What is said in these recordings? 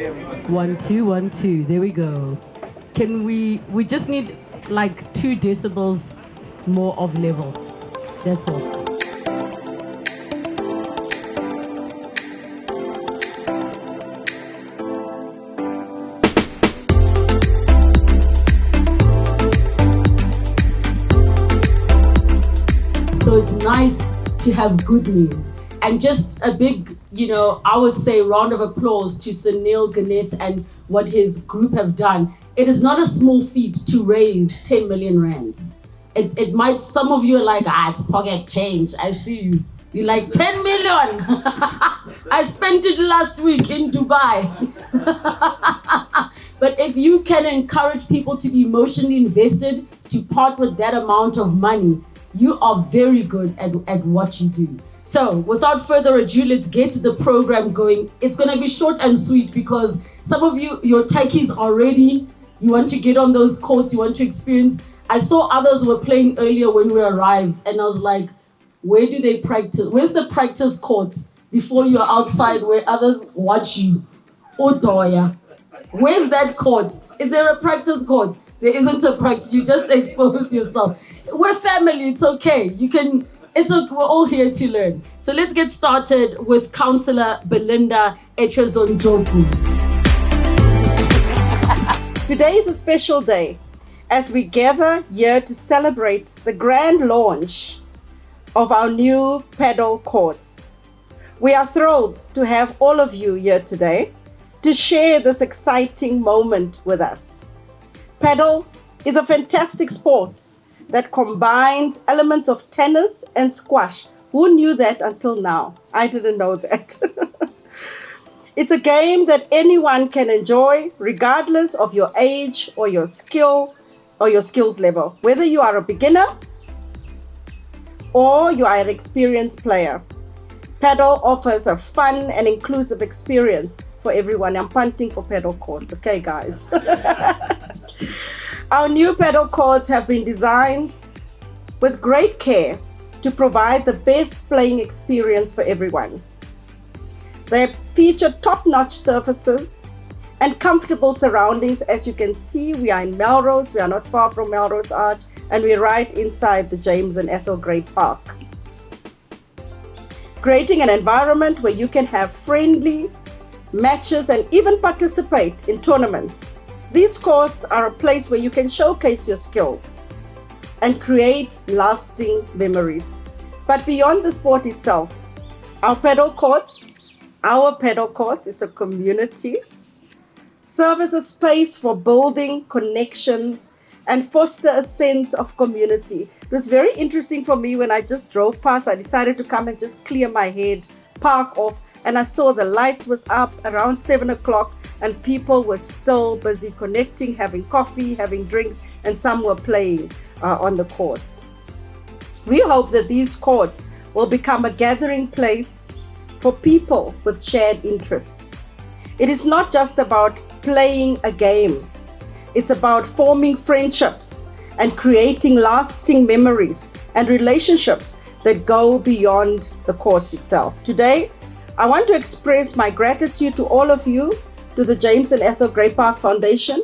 1 2 1 2. There we go. Can we just need like 2 decibels more of levels. That's all. So it's nice to have good news. And just a big, I would say round of applause to Sunil Ganesh and what his group have done. It is not a small feat to raise 10 million rands. It might, some of you are like, it's pocket change. I see you. You're like, 10 million. I spent it last week in Dubai. But if you can encourage people to be emotionally invested, to part with that amount of money, you are very good at what you do. So without further ado, let's get the program going. It's going to be short and sweet because some of you, your techies are ready. You want to get on those courts, you want to experience. I saw others were playing earlier when we arrived, and I was like, where do they practice? Where's the practice court before you're outside where others watch you? Oh, Doya. Where's that court? Is there a practice court? There isn't a practice. You just expose yourself. We're family. It's okay. It's okay. We're all here to learn. So let's get started with Councillor Belinda Echezonjoku. Today is a special day as we gather here to celebrate the grand launch of our new paddle courts. We are thrilled to have all of you here today to share this exciting moment with us. Paddle is a fantastic sport that combines elements of tennis and squash. Who knew that until now? I didn't know that. It's a game that anyone can enjoy regardless of your age or your skill or your skills level. Whether you are a beginner or you are an experienced player. Paddle offers a fun and inclusive experience for everyone. I'm punting for paddle courts, okay guys? Our new paddle courts have been designed with great care to provide the best playing experience for everyone. They feature top-notch surfaces and comfortable surroundings. As you can see, we are in Melrose. We are not far from Melrose Arch, and we're right inside the James and Ethel Great Park. Creating an environment where you can have friendly matches and even participate in tournaments. These courts are a place where you can showcase your skills and create lasting memories. But beyond the sport itself, our paddle courts is a community, serve as a space for building connections and foster a sense of community. It was very interesting for me when I just drove past. I decided to come and just clear my head, park off, and I saw the lights was up around 7 o'clock and people were still busy connecting, having coffee, having drinks, and some were playing on the courts. We hope that these courts will become a gathering place for people with shared interests. It is not just about playing a game. It's about forming friendships and creating lasting memories and relationships that go beyond the court itself. Today, I want to express my gratitude to all of you, to the James and Ethel Great Park Foundation,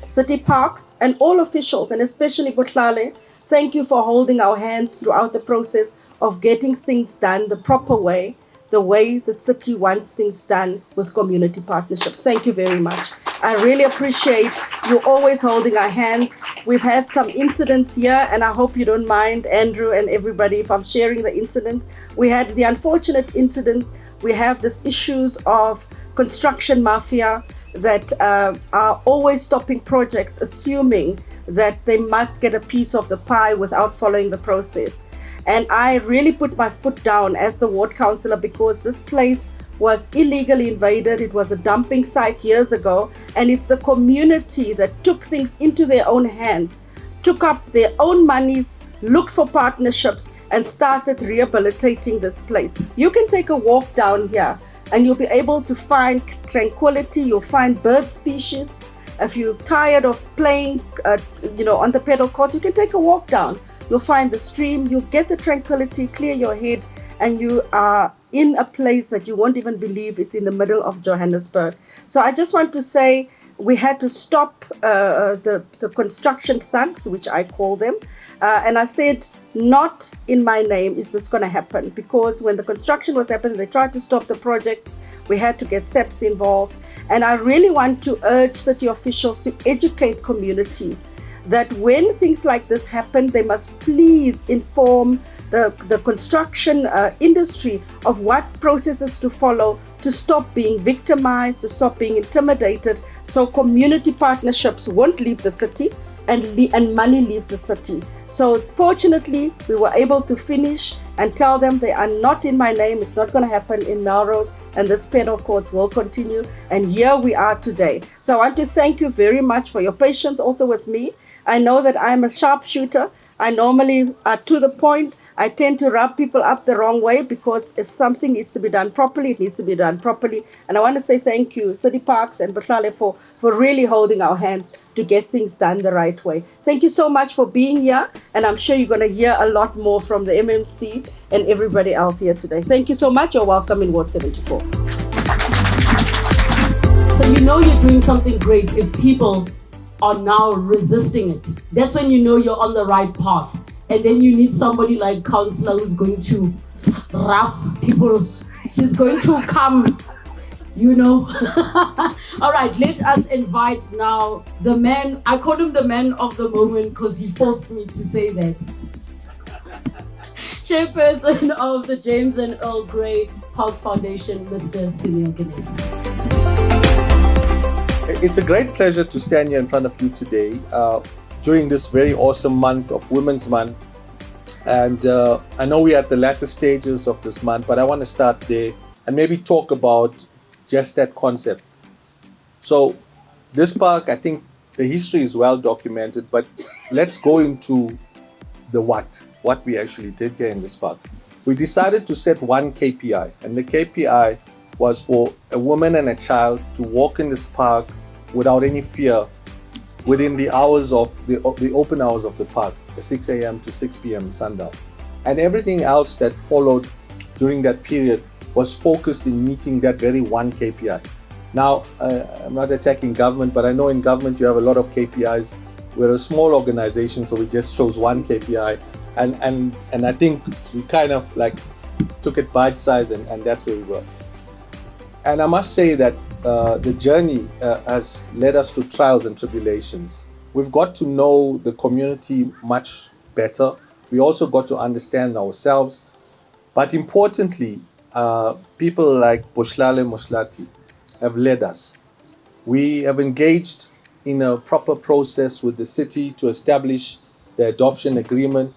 City Parks, and all officials, and especially Botlale. Thank you for holding our hands throughout the process of getting things done the proper way, the way the city wants things done with community partnerships. Thank you very much. I really appreciate you always holding our hands. We've had some incidents here, and I hope you don't mind, Andrew and everybody, if I'm sharing the incidents. We had the unfortunate incidents. We have these issues of construction mafia that are always stopping projects, assuming that they must get a piece of the pie without following the process. And I really put my foot down as the ward councillor because this place was illegally invaded. It was a dumping site years ago, and it's the community that took things into their own hands, took up their own monies, looked for partnerships, and started rehabilitating this place. You can take a walk down here and you'll be able to find tranquility. You'll find bird species. If you're tired of playing on the pedal court, you can take a walk down. You'll find the stream, you'll get the tranquility, clear your head, and you are in a place that you won't even believe it's in the middle of Johannesburg. So I just want to say we had to stop the construction thugs, which I call them. And I said, not in my name is this going to happen, because when the construction was happening, they tried to stop the projects. We had to get SEPs involved. And I really want to urge city officials to educate communities that when things like this happen, they must please inform the construction industry of what processes to follow to stop being victimized, to stop being intimidated, so community partnerships won't leave the city and money leaves the city. So fortunately, we were able to finish and tell them they are not in my name. It's not going to happen in Melrose, and this penal courts will continue. And here we are today. So I want to thank you very much for your patience also with me. I know that I'm a sharpshooter. I normally are to the point. I tend to rub people up the wrong way, because if something needs to be done properly, it needs to be done properly. And I want to say thank you, City Parks and Botlhale, for really holding our hands to get things done the right way. Thank you so much for being here. And I'm sure you're going to hear a lot more from the MMC and everybody else here today. Thank you so much. You're welcome in Ward 74. So you know you're doing something great if people are now resisting it. That's when you know you're on the right path. And then you need somebody like Councillor who's going to rough people. She's going to come, you know. All right, let us invite now the man. I call him the man of the moment because he forced me to say that. Chairperson of the James and Earl Grey Park Foundation, Mr. Sunil Ganes. It's a great pleasure to stand here in front of you today during this very awesome month of Women's Month. And I know we're at the latter stages of this month, but I want to start there and maybe talk about just that concept. So this park, I think the history is well documented, but let's go into the what we actually did here in this park. We decided to set one KPI, and the KPI was for a woman and a child to walk in this park without any fear within the hours of the open hours of the park, 6 a.m. to 6 p.m. sundown. And everything else that followed during that period was focused in meeting that very one KPI. Now, I'm not attacking government, but I know in government you have a lot of KPIs. We're a small organization, so we just chose one KPI. And I think we kind of like took it bite-sized, and that's where we were. And I must say that the journey has led us to trials and tribulations. We've got to know the community much better. We also got to understand ourselves. But importantly, people like Botlhale Moslati have led us. We have engaged in a proper process with the city to establish the adoption agreement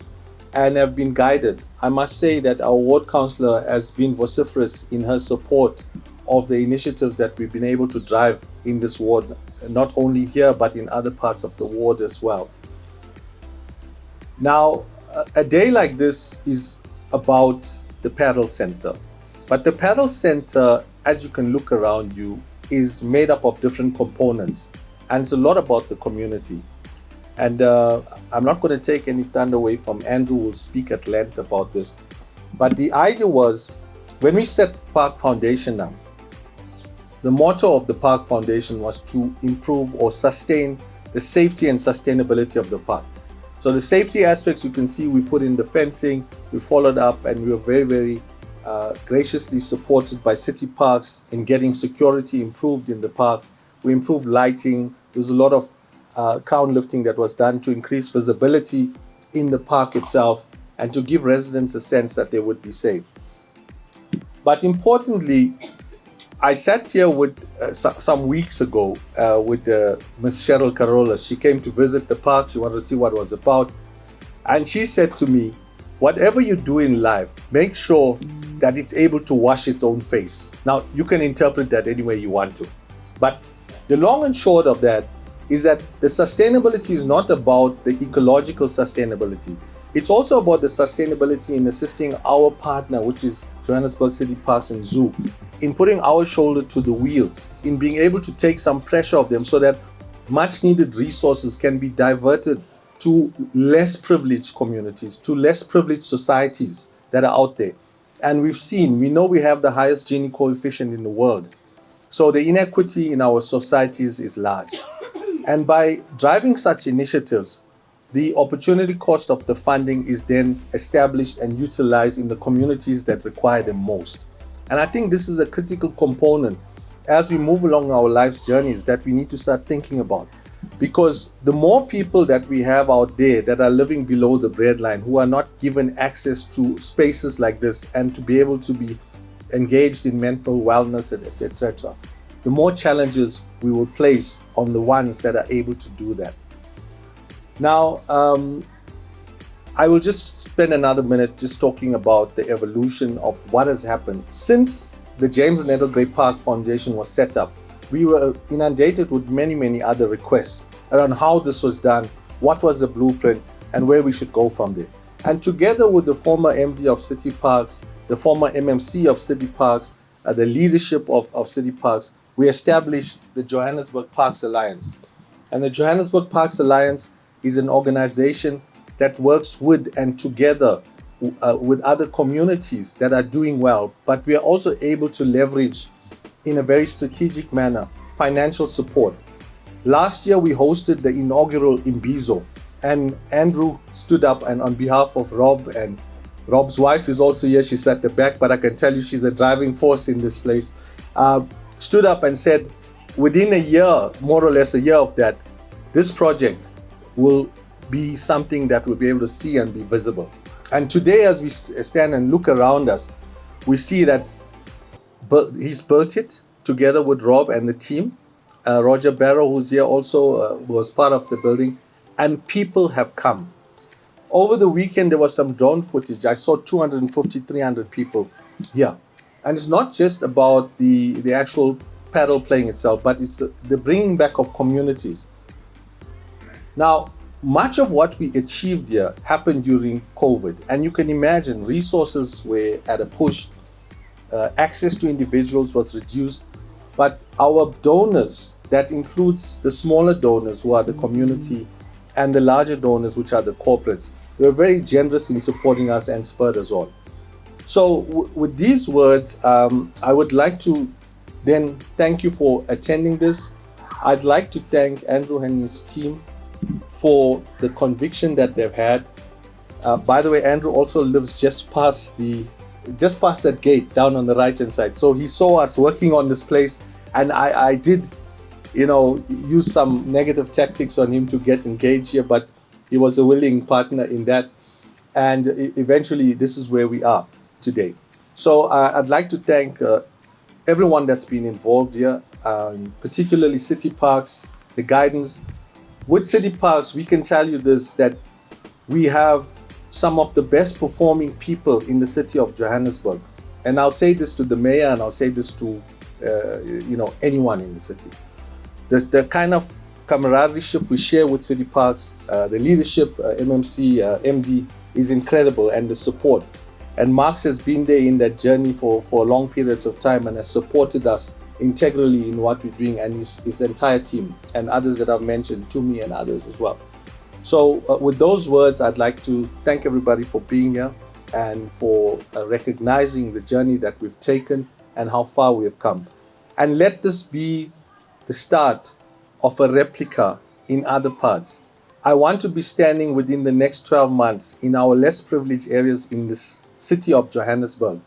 and have been guided. I must say that our ward councillor has been vociferous in her support of the initiatives that we've been able to drive in this ward, not only here, but in other parts of the ward as well. Now, a day like this is about the paddle center. But the paddle center, as you can look around you, is made up of different components. And it's a lot about the community. And I'm not going to take any thunder away from Andrew, who will speak at length about this. But the idea was, when we set Park Foundation up, the motto of the Park Foundation was to improve or sustain the safety and sustainability of the park. So the safety aspects, you can see we put in the fencing, we followed up, and we were very, very graciously supported by City Parks in getting security improved in the park. We improved lighting. There was a lot of crown lifting that was done to increase visibility in the park itself and to give residents a sense that they would be safe. But importantly, I sat here with some weeks ago with Ms. Cheryl Carola. She came to visit the park. She wanted to see what it was about. And she said to me, whatever you do in life, make sure that it's able to wash its own face. Now, you can interpret that any way you want to. But the long and short of that is that the sustainability is not about the ecological sustainability. It's also about the sustainability in assisting our partner, which is Johannesburg City Parks and Zoo, in putting our shoulder to the wheel, in being able to take some pressure off them so that much needed resources can be diverted to less privileged communities, to less privileged societies that are out there. And we know we have the highest Gini coefficient in the world. So the inequity in our societies is large. And by driving such initiatives, the opportunity cost of the funding is then established and utilized in the communities that require them most. And I think this is a critical component as we move along our life's journeys that we need to start thinking about. Because the more people that we have out there that are living below the breadline, who are not given access to spaces like this and to be able to be engaged in mental wellness, etc., the more challenges we will place on the ones that are able to do that. Now, I will just spend another minute just talking about the evolution of what has happened. Since the James and Ethel Gray Park Foundation was set up, we were inundated with many, many other requests around how this was done, what was the blueprint, and where we should go from there. And together with the former MD of City Parks, the former MMC of City Parks, the leadership of City Parks, we established the Johannesburg Parks Alliance. And the Johannesburg Parks Alliance is an organization that works with and together with other communities that are doing well, but we are also able to leverage in a very strategic manner financial support. Last year we hosted the inaugural Imbizo, and Andrew stood up and on behalf of Rob, and Rob's wife is also here, she's at the back, but I can tell you she's a driving force in this place, stood up and said within a year, more or less a year of that, this project will be something that we'll be able to see and be visible. And today, as we stand and look around us, we see that he's built it together with Rob and the team. Roger Barrow, who's here also, was part of the building, and people have come. Over the weekend, there was some drone footage. I saw 250, 300 people here. And it's not just about the actual paddle playing itself, but it's the bringing back of communities. Now, much of what we achieved here happened during COVID, and you can imagine resources were at a push, access to individuals was reduced, but our donors, that includes the smaller donors who are the community and the larger donors, which are the corporates, they were very generous in supporting us and spurred us on. So with these words, I would like to then thank you for attending this. I'd like to thank Andrew and his team for the conviction that they've had. By the way, Andrew also lives just past that gate down on the right hand side. So he saw us working on this place, and I did, use some negative tactics on him to get engaged here, but he was a willing partner in that. And eventually, this is where we are today. So I'd like to thank everyone that's been involved here, particularly City Parks, the guidance. With City Parks, we can tell you this, that we have some of the best performing people in the city of Johannesburg. And I'll say this to the mayor, and I'll say this to anyone in the city. There's the kind of camaraderie we share with City Parks, the leadership, MMC, MD, is incredible, and the support. And Marx has been there in that journey for a long period of time and has supported us integrally in what we're doing, and his entire team and others that I've mentioned, to me and others as well. So with those words, I'd like to thank everybody for being here and for recognizing the journey that we've taken and how far we have come. And let this be the start of a replica in other parts. I want to be standing within the next 12 months in our less privileged areas in this city of Johannesburg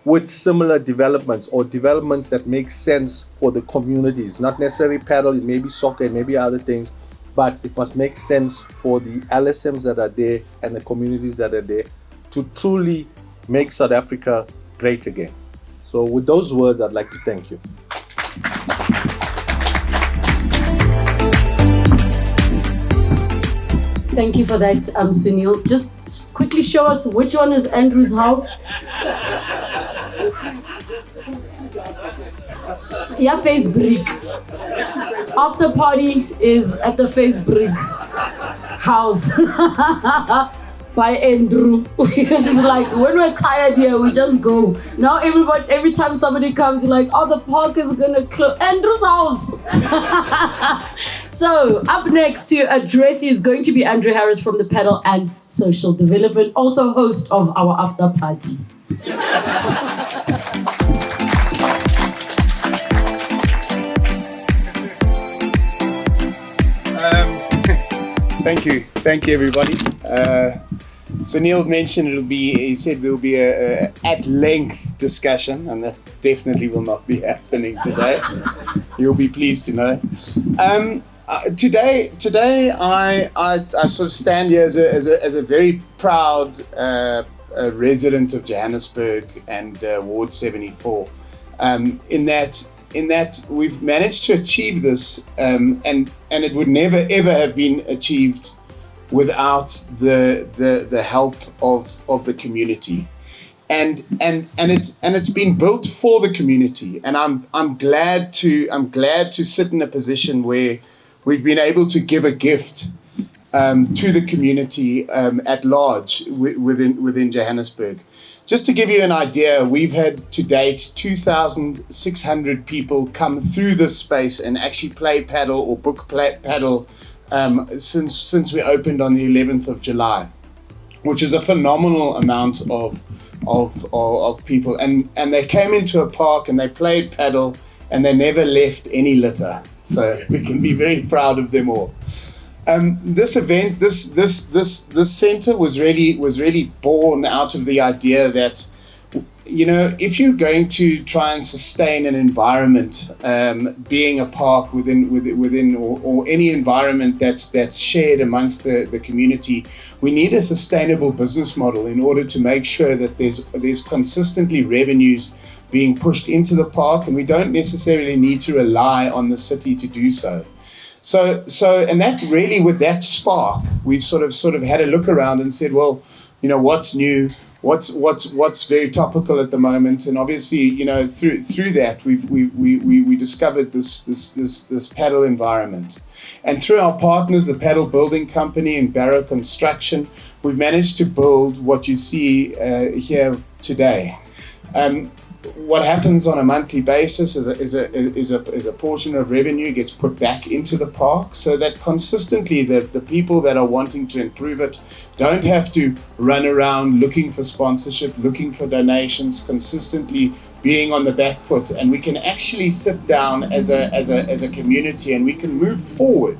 with similar developments, or developments that make sense for the communities. Not necessarily paddle, it may be soccer, it may be other things, but it must make sense for the LSMs that are there and the communities that are there to truly make South Africa great again. So with those words, I'd like to thank you. Thank you for that, Sunil. Just quickly show us which one is Andrew's house. Yeah, Facebook. After party is at the Facebook house by Andrew. It's like, when we're tired here, we just go. Now every time somebody comes, you're like, oh, the park is gonna close. Andrew's house. So up next to address you is going to be Andrew Harris from the Paddle and Social Development, also host of our after party. Thank you, everybody. So Neil mentioned he said there'll be a at-length discussion, and that definitely will not be happening today. You'll be pleased to know. Today, I sort of stand here as a very proud resident of Johannesburg and Ward 74. In that we've managed to achieve this, and it would never ever have been achieved without the help of the community, and it's been built for the community, and I'm glad to sit in a position where we've been able to give a gift to the community at large within Johannesburg. Just to give you an idea, we've had to date 2,600 people come through this space and actually play paddle or book paddle since we opened on the 11th of July, which is a phenomenal amount of people. And they came into a park and they played paddle and they never left any litter. So we can be very proud of them all. This event, this center was really born out of the idea that, you know, if you're going to try and sustain an environment, being a park within or any environment that's shared amongst the community, we need a sustainable business model in order to make sure that there's consistently revenues being pushed into the park, and we don't necessarily need to rely on the city to do so. So, and that really, with that spark, we've sort of had a look around and said, well, you know, what's new, what's very topical at the moment, and obviously, you know, through that, we discovered this paddle environment, and through our partners, the Paddle Building Company and Barrow Construction, we've managed to build what you see here today. What happens on a monthly basis is a portion of revenue gets put back into the park, so that consistently the people that are wanting to improve it don't have to run around looking for sponsorship, looking for donations, consistently being on the back foot, and we can actually sit down as a community and we can move forward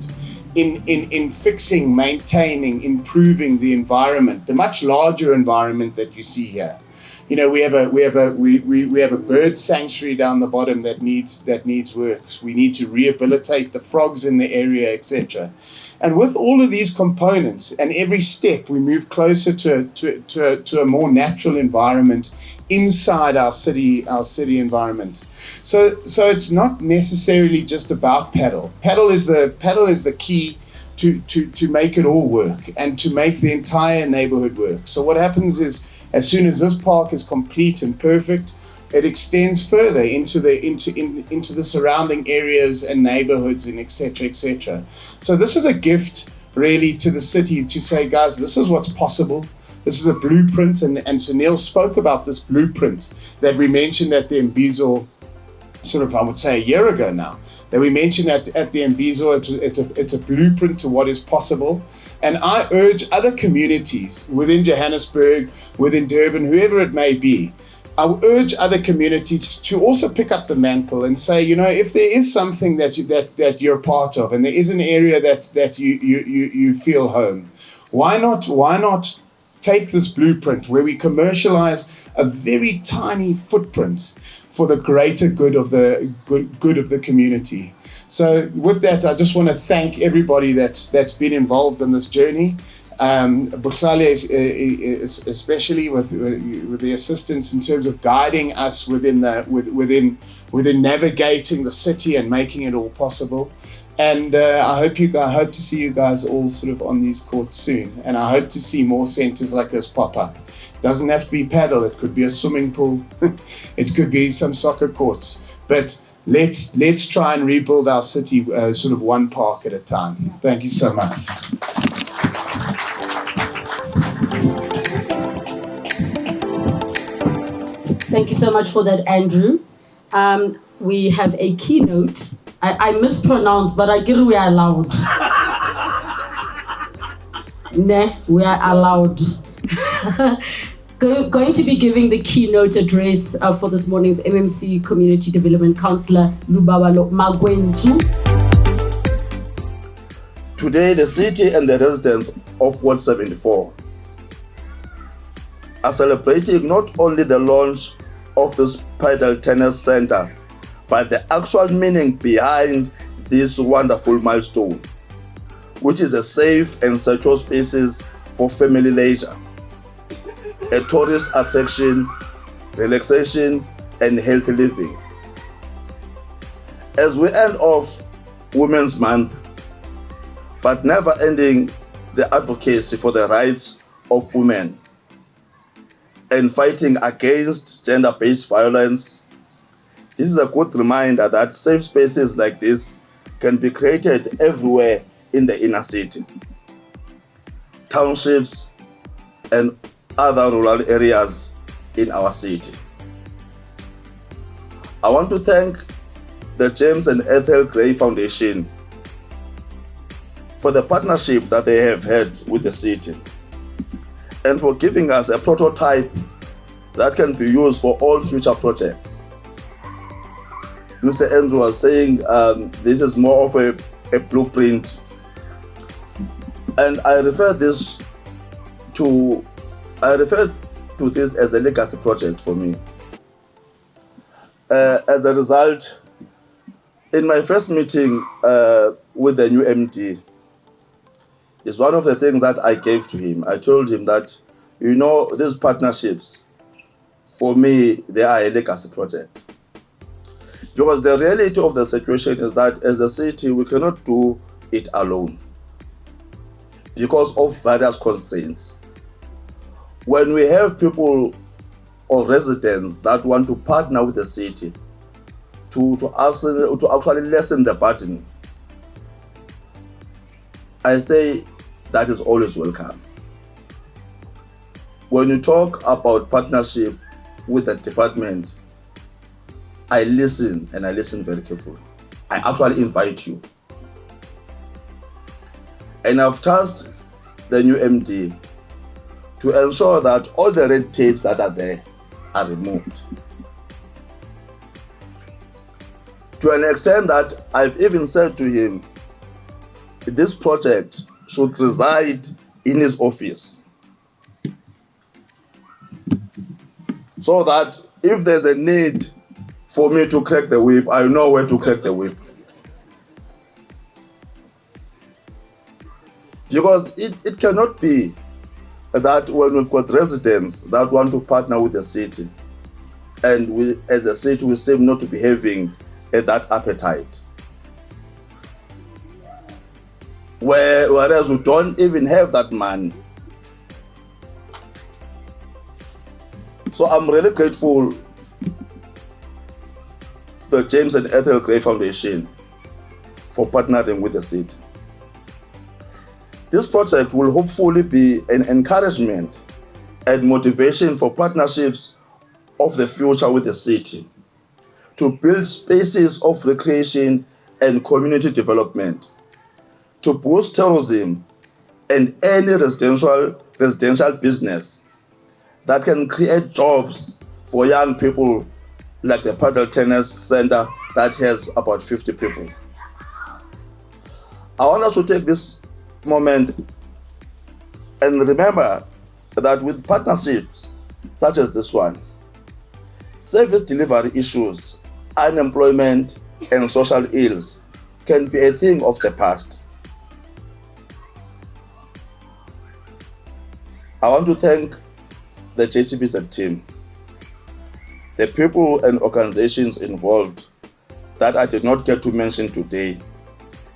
in fixing, maintaining, improving the environment, the much larger environment that you see here. You know, we have a bird sanctuary down the bottom that needs work. We need to rehabilitate the frogs in the area, etc. And with all of these components, and every step, we move closer to a more natural environment inside our city environment. So it's not necessarily just about paddle. Paddle is the key to make it all work and to make the entire neighborhood work. So what happens is, as soon as this park is complete and perfect, it extends further into the surrounding areas and neighborhoods and etc. etc. So this is a gift really to the city to say, guys, this is what's possible. This is a blueprint, and Sunil spoke about this blueprint that we mentioned at the Mbizo, sort of, I would say, a year ago now. That we mentioned at the Mbizo, it's a blueprint to what is possible. And I urge other communities within Johannesburg, within Durban, whoever it may be, I would urge other communities to also pick up the mantle and say, you know, if there is something that you're part of, and there is an area that you feel home, why not take this blueprint where we commercialize a very tiny footprint for the greater good of the community. So with that, I just want to thank everybody that's been involved in this journey. Buhlalia especially with the assistance in terms of guiding us within navigating the city and making it all possible. And I hope to see you guys all sort of on these courts soon. And I hope to see more centers like this pop up. It doesn't have to be paddle. It could be a swimming pool. It could be some soccer courts. But let's try and rebuild our city sort of one park at a time. Thank you so much. Thank you so much for that, Andrew. We have a keynote. I mispronounced, but I get we are allowed. We are allowed. Going to be giving the keynote address for this morning's MMC Community Development Councillor Lubabalo Magwentu. Today, the city and the residents of Ward 74 are celebrating not only the launch of this Paddle Tennis Center, but the actual meaning behind this wonderful milestone, which is a safe and secure spaces for family leisure, a tourist attraction, relaxation, and healthy living. As we end off Women's Month, but never ending the advocacy for the rights of women and fighting against gender-based violence, this is a good reminder that safe spaces like this can be created everywhere in the inner city, townships, and other rural areas in our city. I want to thank the James and Ethel Gray Foundation for the partnership that they have had with the city and for giving us a prototype that can be used for all future projects. Mr. Andrew was saying this is more of a blueprint, and I refer to this as a legacy project for me. As a result, in my first meeting with the new MD, it's one of the things that I gave to him. I told him that, these partnerships, for me, they are a legacy project. Because the reality of the situation is that as a city, we cannot do it alone because of various constraints. When we have people or residents that want to partner with the city to actually lessen the burden, I say that is always welcome. When you talk about partnership with the department, I listen, and I listen very carefully. I actually invite you. And I've tasked the new MD to ensure that all the red tapes that are there are removed. To an extent that I've even said to him, this project should reside in his office, so that if there's a need for me to crack the whip, I know where to crack the whip. Because it cannot be that when we've got residents that want to partner with the city, and we, as a city, we seem not to be having that appetite. Whereas we don't even have that money. So I'm really grateful to the James and Ethel Gray Foundation for partnering with the city. This project will hopefully be an encouragement and motivation for partnerships of the future with the city to build spaces of recreation and community development, to boost tourism and any residential business that can create jobs for young people, like the Paddle Tennis Center that has about 50 people. I want us to take this moment and remember that with partnerships such as this one, service delivery issues, unemployment, and social ills can be a thing of the past. I want to thank the JCPZ team, the people and organizations involved that I did not get to mention today.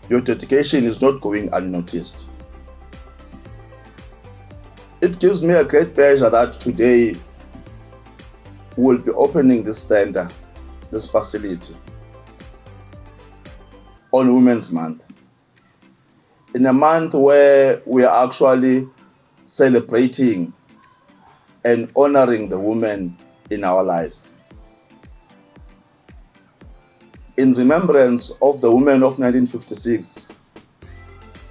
Your dedication is not going unnoticed. It gives me a great pleasure that today we will be opening this center, this facility, on Women's Month. In a month where we are actually celebrating and honoring the women in our lives. In remembrance of the women of 1956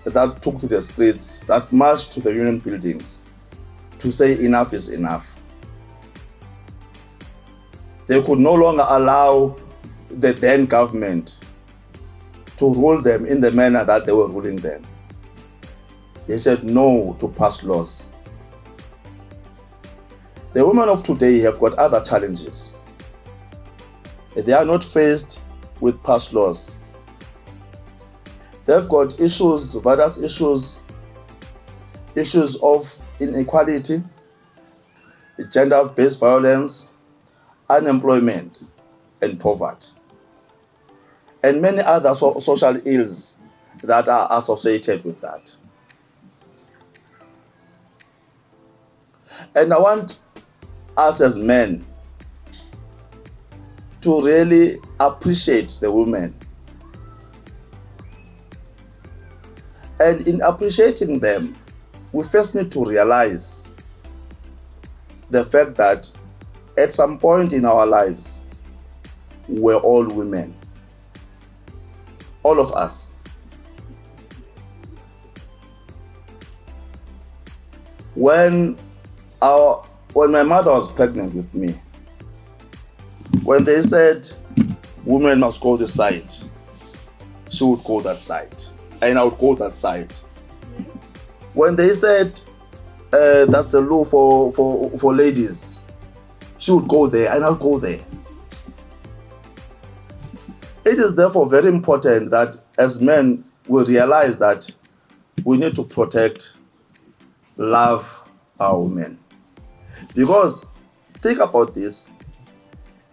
that took to the streets, that marched to the union buildings to say enough is enough. They could no longer allow the then government to rule them in the manner that they were ruling them. They said no to pass laws. The women of today have got other challenges. They are not faced with past laws. They've got issues, various issues of inequality, gender-based violence, unemployment, and poverty, and many other social ills that are associated with that. And I want us as men to really appreciate the women. And in appreciating them, we first need to realize the fact that at some point in our lives, we're all women. All of us. When my mother was pregnant with me, when they said women must go this side, she would go that side, and I would go that side. When they said that's the law for ladies, she would go there and I'll go there. It is therefore very important that as men we realize that we need to protect, love our women. Because think about this,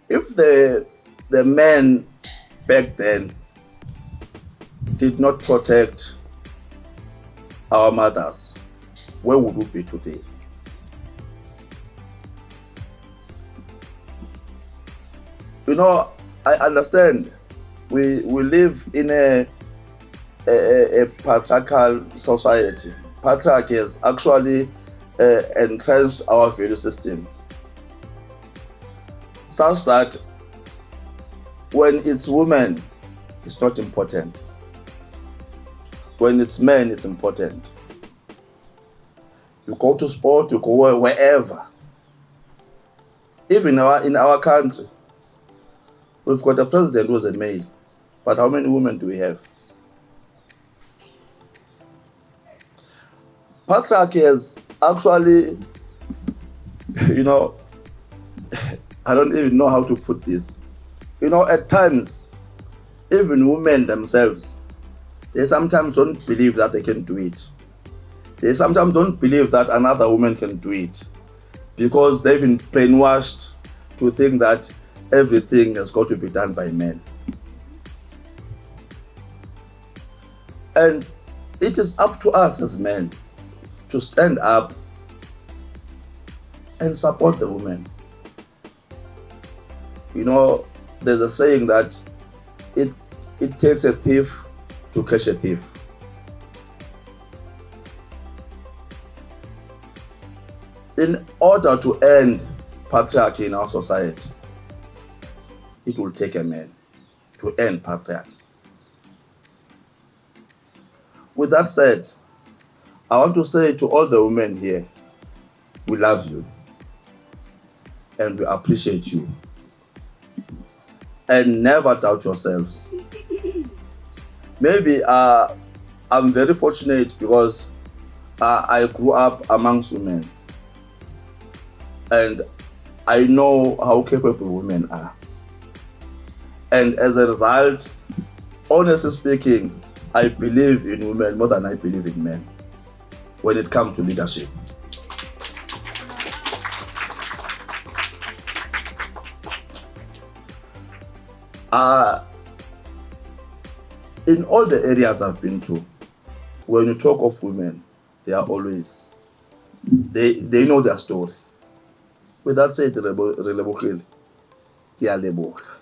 if the men back then did not protect our mothers, where would we be today? You know, I understand we live in a patriarchal society. Patriarchy has actually entrenched our value system, such that when it's women, it's not important. When it's men, it's important. You go to sport, you go wherever. Even in our country, we've got a president who's a male, but how many women do we have? Patriarchy has actually, you know, I don't even know how to put this. You know, at times, even women themselves, they sometimes don't believe that they can do it. They sometimes don't believe that another woman can do it because they've been brainwashed to think that everything has got to be done by men. And it is up to us as men to stand up and support the women. You know, there's a saying that it takes a thief to catch a thief. In order to end patriarchy in our society, it will take a man to end patriarchy. With that said, I want to say to all the women here, we love you and we appreciate you. And never doubt yourselves. Maybe I'm very fortunate because I grew up amongst women. And I know how capable women are. And as a result, honestly speaking, I believe in women more than I believe in men when it comes to leadership. In all the areas I've been to, when you talk of women, they are always, they know their story. With that said, relebogile, ke a leboga.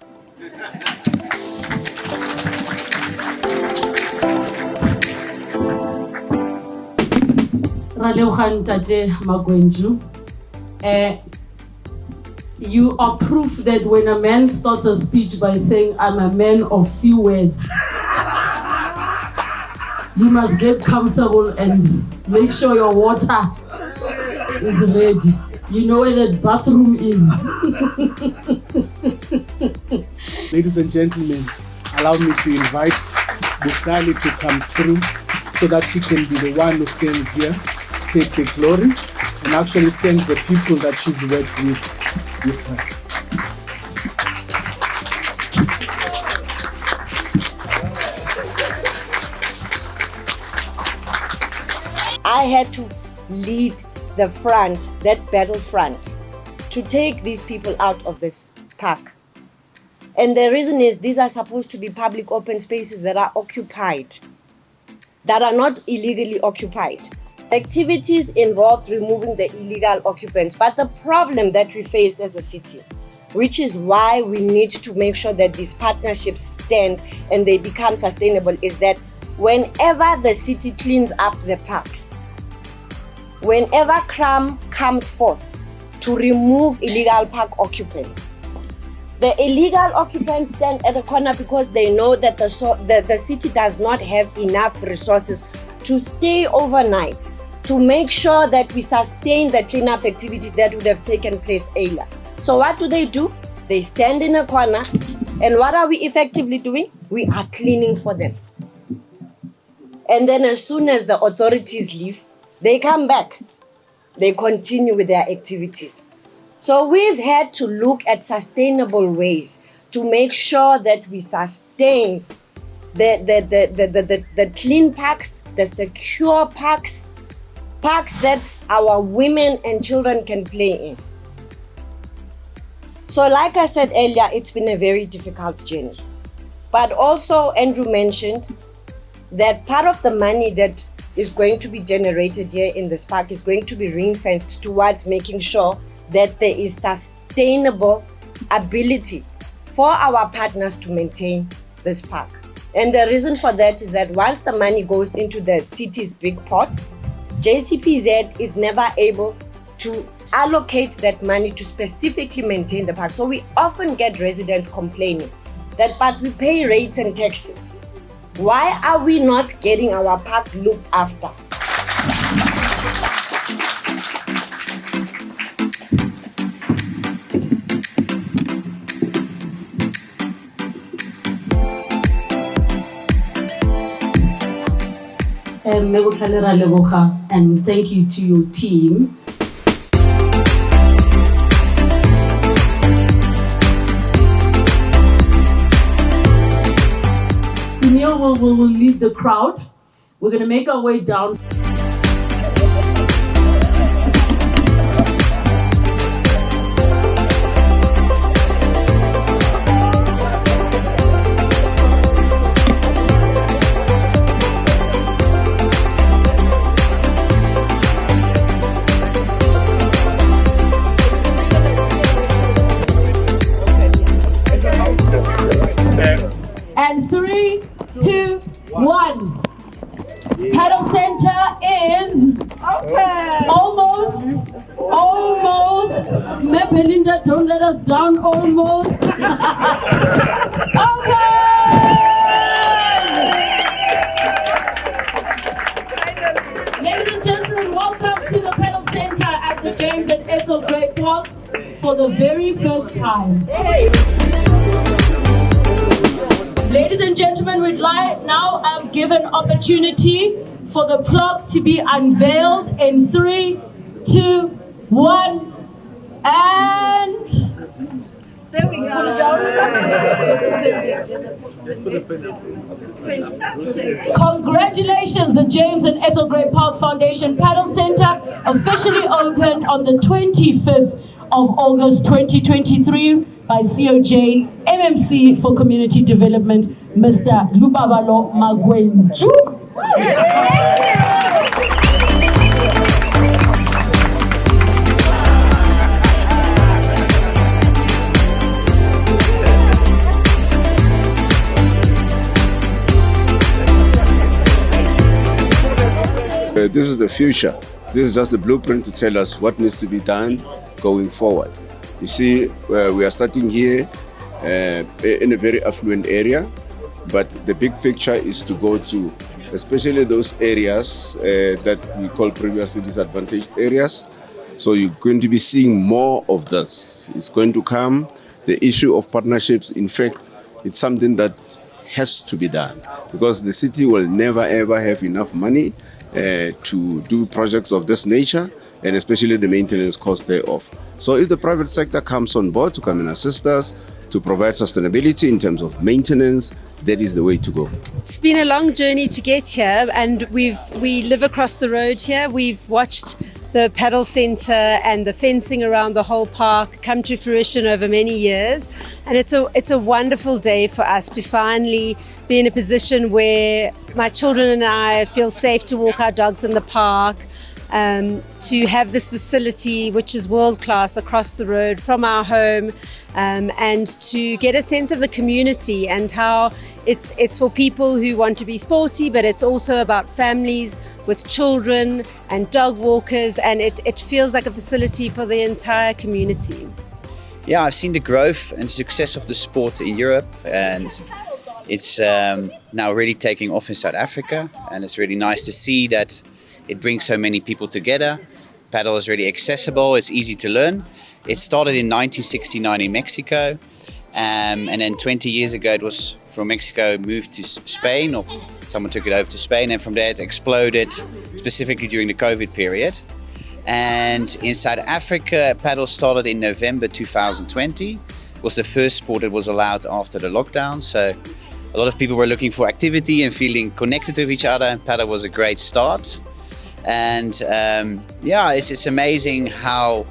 Ra leboga Ntate Magwenju. You are proof that when a man starts a speech by saying, I'm a man of few words, you must get comfortable and make sure your water is ready. You know where that bathroom is. Ladies and gentlemen, allow me to invite Busali to come through so that she can be the one who stands here, take the glory, and actually thank the people that she's worked with this time. I had to lead the front, that battlefront, to take these people out of this park. And the reason is these are supposed to be public open spaces that are occupied, that are not illegally occupied. Activities involve removing the illegal occupants, but the problem that we face as a city, which is why we need to make sure that these partnerships stand and they become sustainable, is that whenever the city cleans up the parks, whenever crime comes forth to remove illegal park occupants, the illegal occupants stand at the corner because they know that the city does not have enough resources to stay overnight, to make sure that we sustain the cleanup activity that would have taken place earlier. So what do? They stand in a corner, and what are we effectively doing? We are cleaning for them. And then as soon as the authorities leave, they come back. They continue with their activities. So we've had to look at sustainable ways to make sure that we sustain the clean parks, the secure parks, parks that our women and children can play in. So like I said earlier, it's been a very difficult journey. But also Andrew mentioned that part of the money that is going to be generated here in this park is going to be ring-fenced towards making sure that there is sustainable ability for our partners to maintain this park. And the reason for that is that once the money goes into the city's big pot, JCPZ is never able to allocate that money to specifically maintain the park. So we often get residents complaining that, but we pay rates and taxes. Why are we not getting our park looked after? And thank you to your team. Sunil will lead the crowd. We're going to make our way down. And 3, 2, 1. Paddle center is almost. Belinda, don't let us down. Almost. Open! Ladies and gentlemen, welcome to the Paddle Center at the James and Ethel Great Park for the very first time. Ladies and gentlemen, we'd like now give an opportunity for the plug to be unveiled in 3, 2, 1, and there we go. Congratulations, the James and Ethel Great Park Foundation Paddle Center officially opened on the 25th of August 2023 by COJ MMC for Community Development, Mr. Lubabalo Magwenju. This is the future. This is just the blueprint to tell us what needs to be done going forward. You see, we are starting here in a very affluent area, but the big picture is to go to especially those areas that we call previously disadvantaged areas, So you're going to be seeing more of this. It's going to come. The issue of partnerships, in fact, it's something that has to be done because the city will never ever have enough money to do projects of this nature, and especially the maintenance cost thereof. So if the private sector comes on board to come and assist us to provide sustainability in terms of maintenance, that is the way to go. It's been a long journey to get here, and we live across the road here. We've watched the paddle centre and the fencing around the whole park come to fruition over many years, and it's a wonderful day for us to finally be in a position where my children and I feel safe to walk our dogs in the park, to have this facility which is world class across the road from our home, and to get a sense of the community and how it's for people who want to be sporty, but it's also about families with children and dog walkers, and it feels like a facility for the entire community. Yeah, I've seen the growth and success of the sport in Europe, and it's now really taking off in South Africa, and it's really nice to see that it brings so many people together. Paddle is really accessible, it's easy to learn. It started in 1969 in Mexico, and then 20 years ago it was from Mexico moved to Spain, or someone took it over to Spain, and from there it exploded, specifically during the COVID period. And in South Africa, paddle started in November 2020. It was the first sport that was allowed after the lockdown, so a lot of people were looking for activity and feeling connected with each other, and paddle was a great start. And yeah, it's amazing how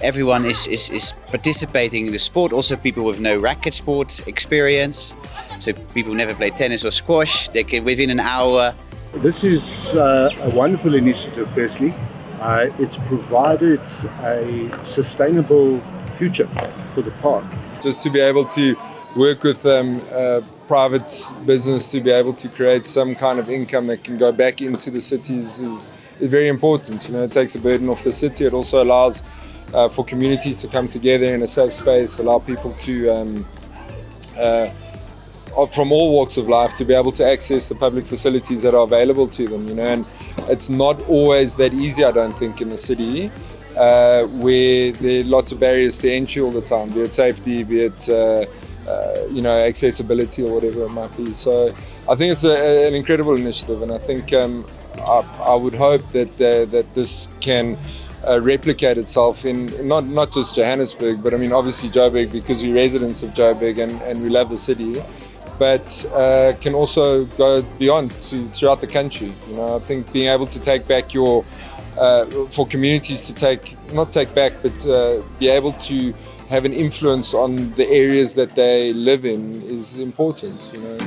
everyone is participating in the sport. Also people with no racket sport experience. So people who never played tennis or squash, they can within an hour. This is a wonderful initiative, firstly. It's provided a sustainable future for the park. Just to be able to work with private business to be able to create some kind of income that can go back into the cities is very important. You know, it takes a burden off the city. It also allows for communities to come together in a safe space, allow people to from all walks of life to be able to access the public facilities that are available to them. You know, and it's not always that easy, I don't think, in the city, where there are lots of barriers to entry all the time, be it safety, be it you know, accessibility or whatever it might be. So I think it's an incredible initiative, and I think I would hope that that this can replicate itself in not just Johannesburg, but I mean obviously Joburg, because we're residents of Joburg and we love the city, but can also go beyond throughout the country. You know, I think being able to take back your for communities to not take back, but be able to have an influence on the areas that they live in is important, you know.